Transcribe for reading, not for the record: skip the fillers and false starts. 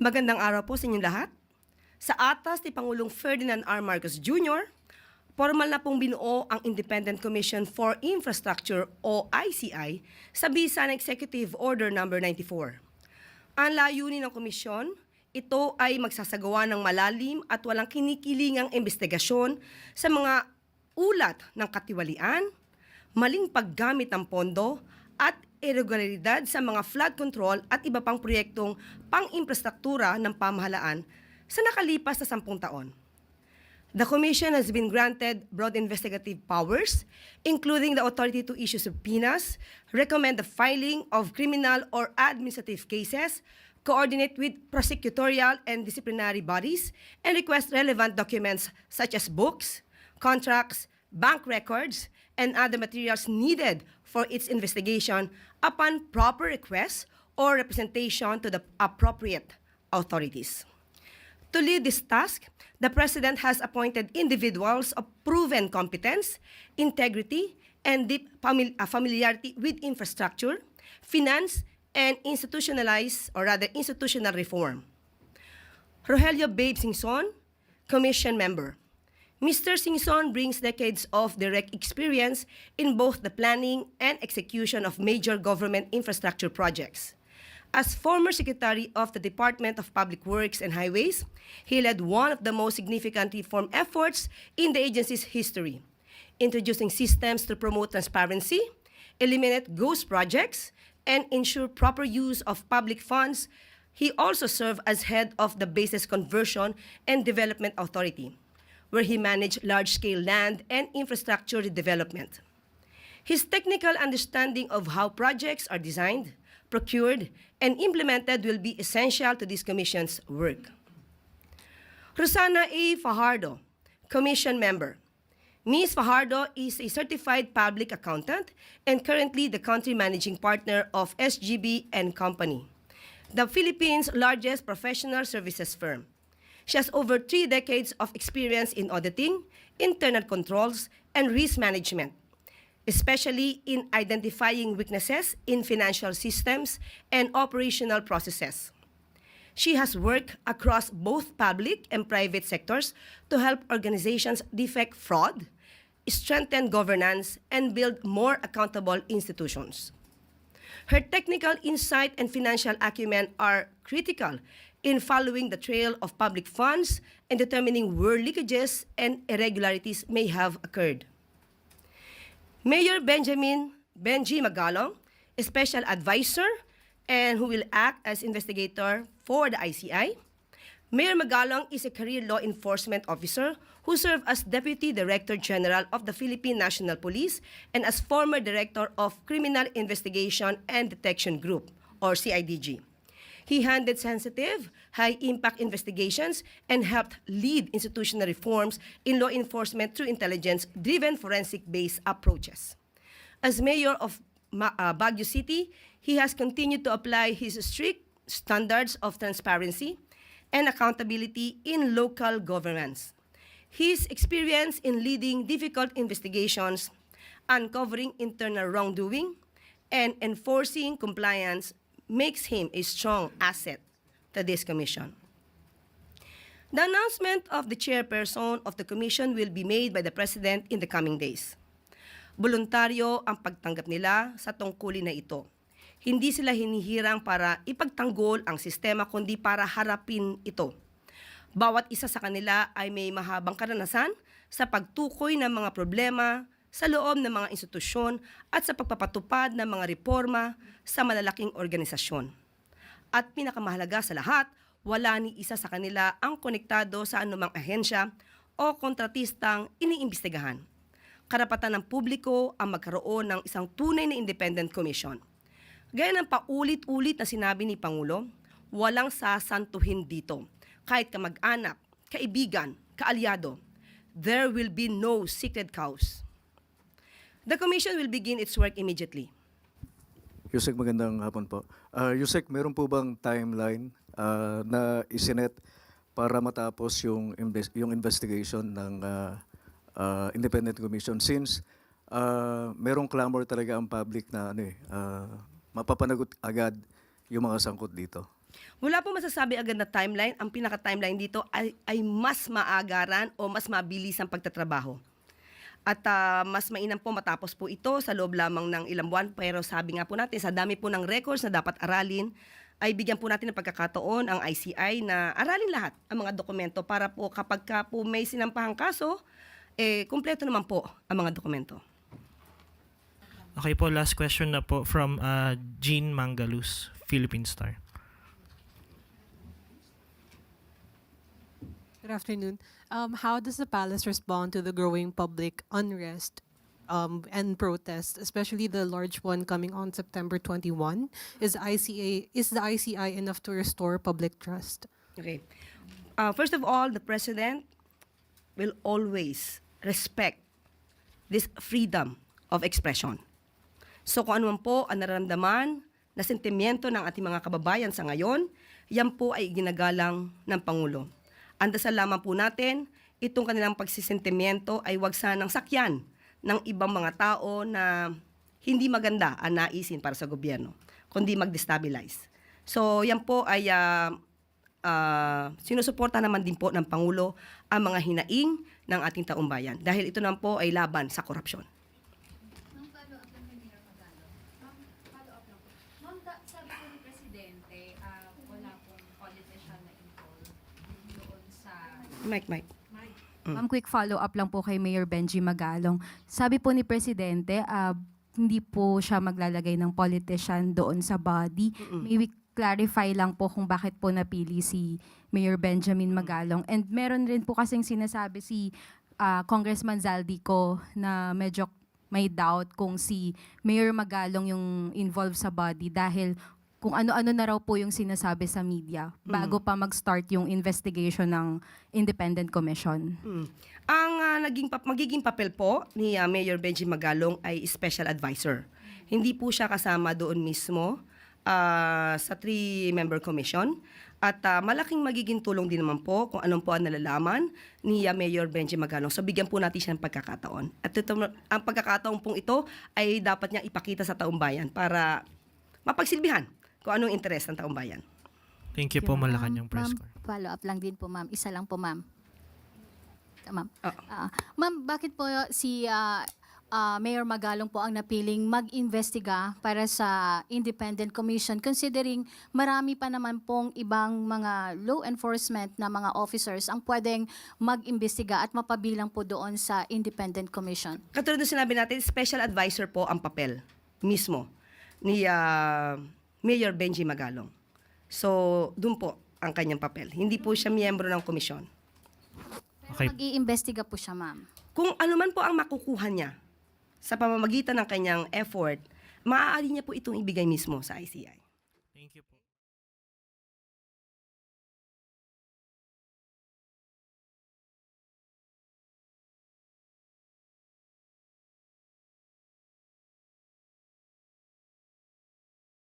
Magandang araw po sa inyong lahat. Sa atas ni Pangulong Ferdinand R. Marcos Jr., formal na pong binuo ang Independent Commission for Infrastructure o ICI sa bisa ng Executive Order No. 94. Ang layunin ng komisyon, ito ay magsasagawa ng malalim at walang kinikilingang investigasyon sa mga ulat ng katiwalian, maling paggamit ng pondo at irregularidad sa mga flood control at iba pang proyektong pang-infrastruktura ng pamahalaan sa nakalipas na 10 taon. The Commission has been granted broad investigative powers, including the authority to issue subpoenas, recommend the filing of criminal or administrative cases, coordinate with prosecutorial and disciplinary bodies, and request relevant documents such as books, contracts, bank records, and other materials needed for its investigation upon proper request or representation to the appropriate authorities. To lead this task, the President has appointed individuals of proven competence, integrity, and deep familiarity with infrastructure, finance, and institutional reform. Rogelio Babe Singson, Commission Member. Mr. Singson brings decades of direct experience in both the planning and execution of major government infrastructure projects. As former Secretary of the Department of Public Works and Highways, he led one of the most significant reform efforts in the agency's history, introducing systems to promote transparency, eliminate ghost projects, and ensure proper use of public funds. He also served as head of the Bases Conversion and Development Authority, where he managed large-scale land and infrastructure development. His technical understanding of how projects are designed, procured, and implemented will be essential to this Commission's work. Rosana A. Fajardo, Commission Member. Ms. Fajardo is a certified public accountant and currently the country managing partner of SGB and Company, the Philippines' largest professional services firm. She has over 3 decades of experience in auditing, internal controls, and risk management, especially in identifying weaknesses in financial systems and operational processes. She has worked across both public and private sectors to help organizations defect fraud, strengthen governance, and build more accountable institutions. Her technical insight and financial acumen are critical in following the trail of public funds and determining where leakages and irregularities may have occurred. Mayor Benji Magalong, a special advisor and who will act as investigator for the ICI. Mayor Magalong is a career law enforcement officer who served as Deputy Director General of the Philippine National Police and as former Director of Criminal Investigation and Detection Group, or CIDG. He handled sensitive, high-impact investigations and helped lead institutional reforms in law enforcement through intelligence-driven forensic-based approaches. As mayor of Baguio City, he has continued to apply his strict standards of transparency and accountability in local governance. His experience in leading difficult investigations, uncovering internal wrongdoing, and enforcing compliance makes him a strong asset to this commission. The announcement of the chairperson of the commission will be made by the President in the coming days. Voluntaryo ang pagtanggap nila sa tungkulin na ito. Hindi sila hinihirang para ipagtanggol ang sistema kundi para harapin ito. Bawat isa sa kanila ay may mahabang karanasan sa pagtukoy ng mga problema sa loob ng mga institusyon at sa pagpapatupad ng mga reforma sa malalaking organisasyon. At pinakamahalaga sa lahat, wala ni isa sa kanila ang konektado sa anumang ahensya o kontratistang iniimbestigahan. Karapatan ng publiko ang magkaroon ng isang tunay na independent commission. Gaya ng paulit-ulit na sinabi ni Pangulo, walang sasantuhin dito. Kahit kamag-anak, kaibigan, kaalyado, there will be no secret cows. The Commission will begin its work immediately. Yusek, magandang hapon po. Yusek, meron po bang timeline na isinet para matapos yung investigation ng Independent Commission since merong clamor talaga ang public na mapapanagot agad yung mga sangkot dito? Wala po masasabi agad na timeline. Ang pinaka-timeline dito ay mas maagaran o mas mabilis ang pagtatrabaho. At mas mainam po matapos po ito sa loob lamang ng ilang buwan. Pero sabi nga po natin, sa dami po ng records na dapat aralin, ay bigyan po natin ng pagkakataon ang ICI na aralin lahat ang mga dokumento para po kapag ka po may sinampahang kaso, kumpleto naman po ang mga dokumento. Okay po, last question na po from Jean Mangalus, Philippine Star. Good afternoon. How does the palace respond to the growing public unrest and protest, especially the large one coming on September 21? Is the ICI enough to restore public trust? Okay. First of all, the President will always respect this freedom of expression. So kung ano man po ang nararamdaman na sentimiento ng ating mga kababayan sa ngayon, yan po ay ginagalang ng Pangulo. Ang dasal lamang po natin, itong kanilang pagsisentimiento ay wag sanang sakyan ng ibang mga tao na hindi maganda ang naisin para sa gobyerno, kundi mag-destabilize. So yan po ay sinusuporta naman din po ng Pangulo ang mga hinaing ng ating taumbayan dahil ito naman po ay laban sa korupsyon. Ma'am, follow-up lang kay Mayor Magalong. Ma'am, follow-up lang po. Ma'am, sabi po ni Presidente, wala pong politician na involved doon sa... Mike. Ma'am, quick follow-up lang po kay Mayor Benji Magalong. Sabi po ni Presidente, hindi po siya maglalagay ng politician doon sa body. May we clarify lang po kung bakit po napili si Mayor Benjamin Magalong. And meron rin po kasing sinasabi si Congressman Zaldico na medyo may doubt kung si Mayor Magalong yung involved sa body dahil kung ano-ano na raw po yung sinasabi sa media bago pa mag-start yung investigation ng Independent Commission. Ang magiging papel po ni Mayor Benji Magalong ay special advisor. Hindi po siya kasama doon mismo sa 3-member commission. At malaking magiging tulong din naman po kung anong po ang nalalaman ni Mayor Benji Magalong. So bigyan po natin siya ng pagkakataon. At ang pagkakataon pong ito ay dapat niya ipakita sa taumbayan para mapagsilbihan kung anong interes ng taumbayan. Thank you po, Malacanang Press Corps. Follow up lang din po, ma'am. Isa lang po, ma'am. Ma'am. Oo. Ma'am, bakit po si Mayor Magalong po ang napiling mag-investiga para sa Independent Commission considering marami pa naman pong ibang mga law enforcement na mga officers ang pwedeng mag-imbestiga at mapabilang po doon sa Independent Commission? Katulad ng sinabi natin, special advisor po ang papel mismo ni Mayor Benji Magalong. So, dun po ang kanyang papel. Hindi po siya miyembro ng komisyon. Pero Okay. mag-iimbestiga po siya, ma'am. Kung ano man po ang makukuha niya sa pamamagitan ng kanyang effort, maaari niya po itong ibigay mismo sa ICI. Thank you po.